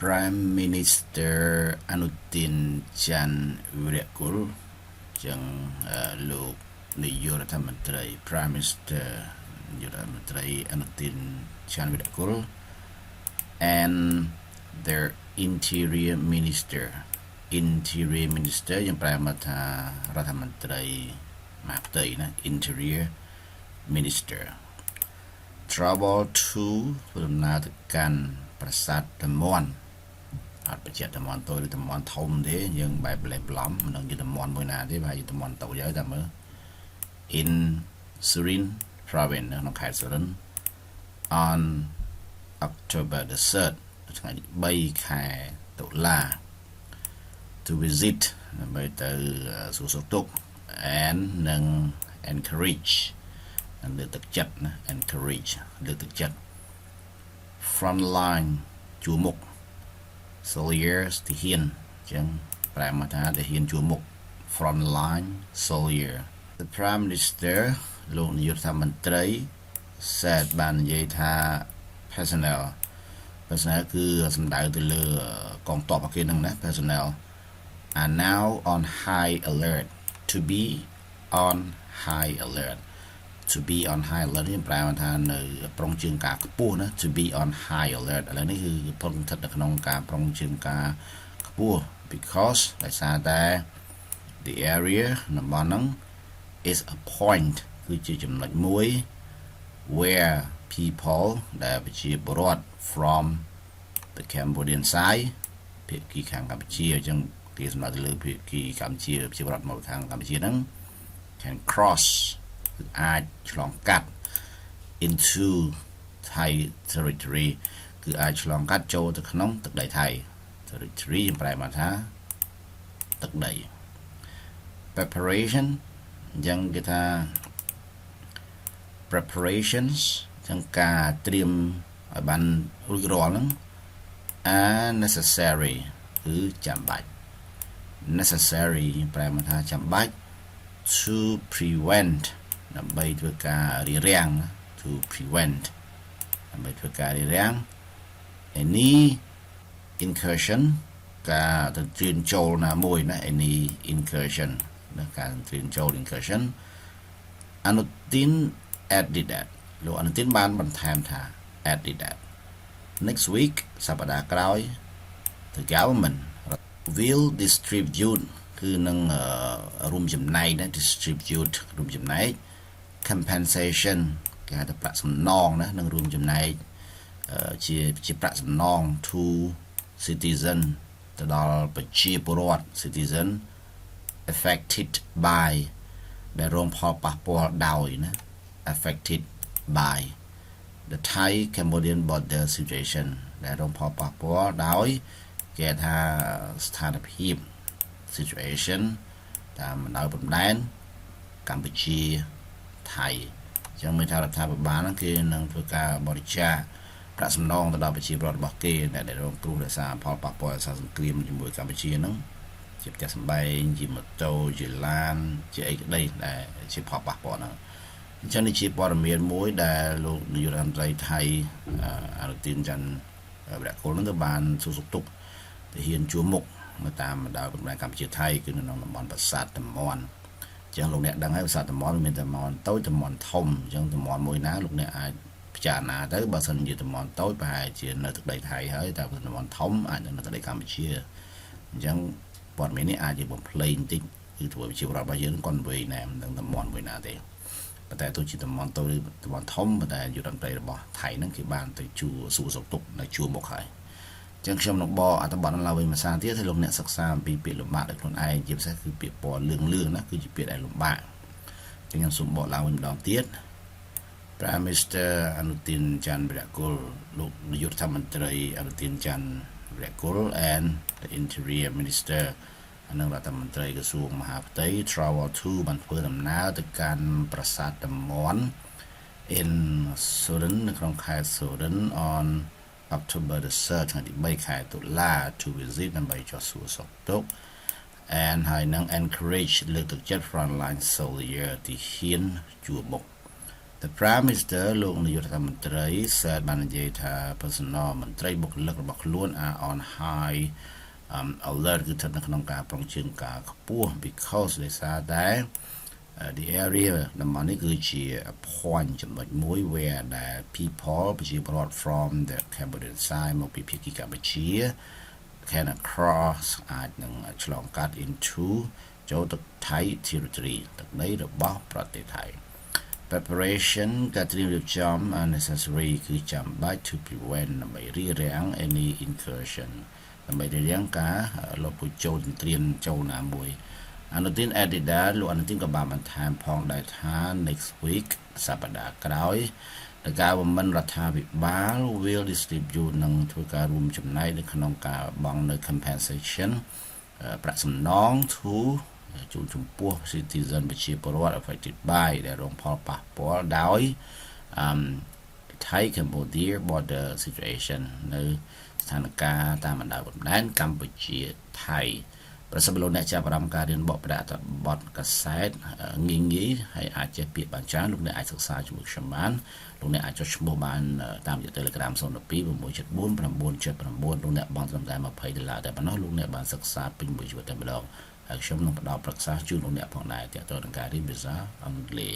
Prime Minister អនុទានច័ន្ទវីរៈកុលចឹងលោកនាយករដ្ឋមន្ត្រី Prime Minister នាយករដ្ឋមន្ត្រីអនុទានច័ន្ទវីរៈកុល and their Interior Minister យើងប្រែមកថារដ្ឋមន្ត្រីមហាផ្ទៃណា Interior Minister travel to ដំណើរទៅកាន់ប្រាសាទតំមន់អត់បញ្ជាក់តំមន់តូចឬតំមន់ធំទេយើងបែបប្លំមិនដឹងជាតំមន់មួយណាទេបើជាតំមន់តូចហើយតែមើល in Surin province ក្នុងខេត្តសុរិន្ទ on October the 3rd ថ្ងៃទី3ខែតុលា to visit ដើម្បីទៅសួរសុខទុក្ខ and នឹង encourage លើកទឹកចិត្តណា encourage លើកទឹកចិត្ត front line ជួរមុខ soldiers ទាហានចឹងប្រែមកថាទាហានជួរមុខ front line soldier the prime minister លោកនាយករដ្ឋមន្ត្រី said បាននិយាយថា personnel គឺសំដៅទៅលើកងទ័ពគេហ្នឹងណា personnel are now on high alert to be on high alert to be on high alert នេះប្រែថានៅប្រុងជើងការខ្ពស់ណា to be on high alert ឥឡូវនេះគឺកំពុងស្ថិតនៅក្នុងការប្រុងជើងការខ្ពស់ because ដោយសារតែ the area តំបន់ហ្នឹង is a point គឺជាចំណុចមួយ where people ដែលប្រជាពលរដ្ឋ from the Cambodian side ភាគីខាងកម្ពុជាអញ្ចឹងគេសម្រាប់ទៅលើភាគីកម្ពុជាប្រជាពលរដ្ឋមកខាងកម្ពុជាហ្នឹង can cross គឺអាចឆ្លងកាត់ into Thai territory គឺអាចឆ្លងកាត់ចូលទៅក្នុងទឹកដីថៃ territory យើងប្រែមកថាទឹកដី preparation អញ្ចឹងគេថា preparations អញ្ចឹងការត្រៀមឲ្យបានរួចរាល់ហ្នឹង are necessary គឺចាំបាច់ necessary ប្រែមកថាចាំបាច់ to prevent ដើម្បីធ្វើការរារាំង to prevent ដើម្បីធ្វើការរារាំង any incursion ការទៅត្រៀមចូលណាមួយណា any incursion ការត្រៀមចូល incursion អនុទាន added that លោកអនុទានបានបន្ថែមថា added that next week សប្តាហ៍ក្រោយ the government will distribute គឺនឹងរួមចំណែកណា distribute រួមចំណែក compensation គេហៅថាប្រាក់សំណងណានឹងរួមចំណែកជាប្រាក់សំណង to citizen ទៅដល់ប្រជាពលរដ្ឋ citizen affected by ដែលរងផលប៉ះពាល់ដោយណា affected by the Thai Cambodian border situation ដែលរងផលប៉ះពាល់ដោយគេថាស្ថានភាព situation តាមបណ្ដោយព្រំដែនកម្ពុជាថៃអញ្ចឹងមានថារដ្ឋាភិបាលហ្នឹងគេនឹងធ្វើការបរិច្ចាគប្រាក់សំណងទៅដល់ប្រជាពលរដ្ឋរបស់គេដែលរងគ្រោះដោយសារផលប៉ះពាល់ដោយសារសង្គ្រាមជាមួយកម្ពុជាហ្នឹងជាផ្ទះសម្បែងជាម៉ូតូជាឡានជាអីក្តីដែលជាផលប៉ះពាល់ហ្នឹងអញ្ចឹងនេះជាព័ត៌មានមួយដែលលោកនាយករដ្ឋមន្ត្រីថៃអនុទានច័ន្ទវីរៈកុលហ្នឹងទៅបានសួរសុខទុក្ខទាហានជួរមុខនៅតាមបណ្ដោយព្រំដែនកម្ពុជាថៃគឺនៅក្នុងតំបន់ប្រាសាទតំមន់អញ្ចឹងលោកអ្នកដឹងហើយប្រាសាទតំមន់មានតំមន់តូចតំមន់ធំអញ្ចឹងតំមន់មួយណាលោកអ្នកអាចពិចារណាទៅបើសិនជាតំមន់តូចប្រហែលជានៅទឹកដីថៃហើយតែតំមន់ធំអាចនៅទឹកដីកម្ពុជាអញ្ចឹងព័ត៌មាននេះអាចជាបំភ្លេងបន្តិចគឺធ្វើឲ្យប្រជាពលរដ្ឋរបស់យើងគាត់និយាយណែមិនដឹងតំមន់មួយណាទេប៉ុន្តែទោះជាតំមន់តូចឬតំមន់ធំប៉ុន្តែយុទ្ធន័យរបស់ថៃហ្នឹងគេបានទៅជួសួរសុខទុក្ខនៅជួរមុខហើយចឹងខ្ញុំនឹងបកអត្ថបទឡើងវិញភាសាទៀតឲ្យលោកអ្នកសិក្សាអំពីពាក្យលំបាកដោយខ្លួនឯងជាពិសេសគឺពាក្យពណ៌លឿងណាគឺជាពាក្យដែលលំបាកចឹងខ្ញុំសូមបកឡើងវិញម្ដងទៀត Prime Minister អនុទានច័ន្ទវីរៈកុលលោកនាយករដ្ឋមន្ត្រីអនុទានច័ន្ទវីរៈកុល and the Interior Minister និងរដ្ឋមន្ត្រីក្រសួងមហាផ្ទៃ travel to បានធ្វើដំណើរទៅកាន់ប្រាសាទតំមន់ in Surin នៅក្នុងខេត្តសុរិន្ទ on October the 3rd ថ្ងៃទី3ខែតុលា to visit ដើម្បីចុះសួរសុខទុក្ខ and ហើយនឹង encourage លើកទឹកចិត្ត frontline soldier ទាហានជួរមុខ The Prime Minister លោកនាយករដ្ឋមន្ត្រី said បាននិយាយថា personal មន្ត្រីបុគ្គលិករបស់ខ្លួន are on high alert គឺស្ថិតនៅក្នុងការប្រុងជើងការខ្ពស់ because ដោយសារតែ the area តំបន់នេះគឺជា point ចំណុចមួយ where the people ប្រជាពលរដ្ឋ from the Cambodian side មកពីភាគីកម្ពុជា can cross អាចនឹងឆ្លងកាត់ into ចូលទៅ Thai territory ទឹកដីរបស់ប្រទេសថៃ preparation ការត្រៀមរៀបចំ necessary គឺចាំបាច់ to prevent ដើម្បីរារាំង any incursion ដើម្បីរារាំងការលបចូលត្រៀមចូលណាមួយអនុទាន Adidas លោកអនុទានក៏បានបន្ថែមផងដែរថា next week សប្តាហ៍ក្រោយតើការបំមិនរដ្ឋាភិបាល will distribute នឹងធ្វើការរួមចំណែកនៅក្នុងការបង់នៅ compensation ប្រាក់សំណង to ជួនចំពោះ citizen ប្រជាពលរដ្ឋ affected by ដែលរងផលប៉ះពាល់ដោយThai Cambodia border situation នៅស្ថានភាពតាមបណ្ដាព្រំដែនកម្ពុជាថៃប្រសិនបើលោកអ្នកចាប់អារម្មណ៍ការរៀនបកប្រែអត្ថបទកាសែតងាយៗហើយអាចចេះពាក្យបានច្រើនលោកអ្នកអាចសិក្សាជាមួយខ្ញុំបានលោកអ្នកអាចចុះឈ្មោះបានតាមរយៈ Telegram 02 674 979លោកអ្នកបង់ត្រឹមតែ$20តែប៉ុណ្ណោះលោកអ្នកបានសិក្សាពេញមួយជីវិតតែម្ដងហើយខ្ញុំនឹងផ្ដល់ប្រឹក្សាជូនលោកអ្នកផងដែរទាក់ទងនឹងការរៀនភាសាអង់គ្លេស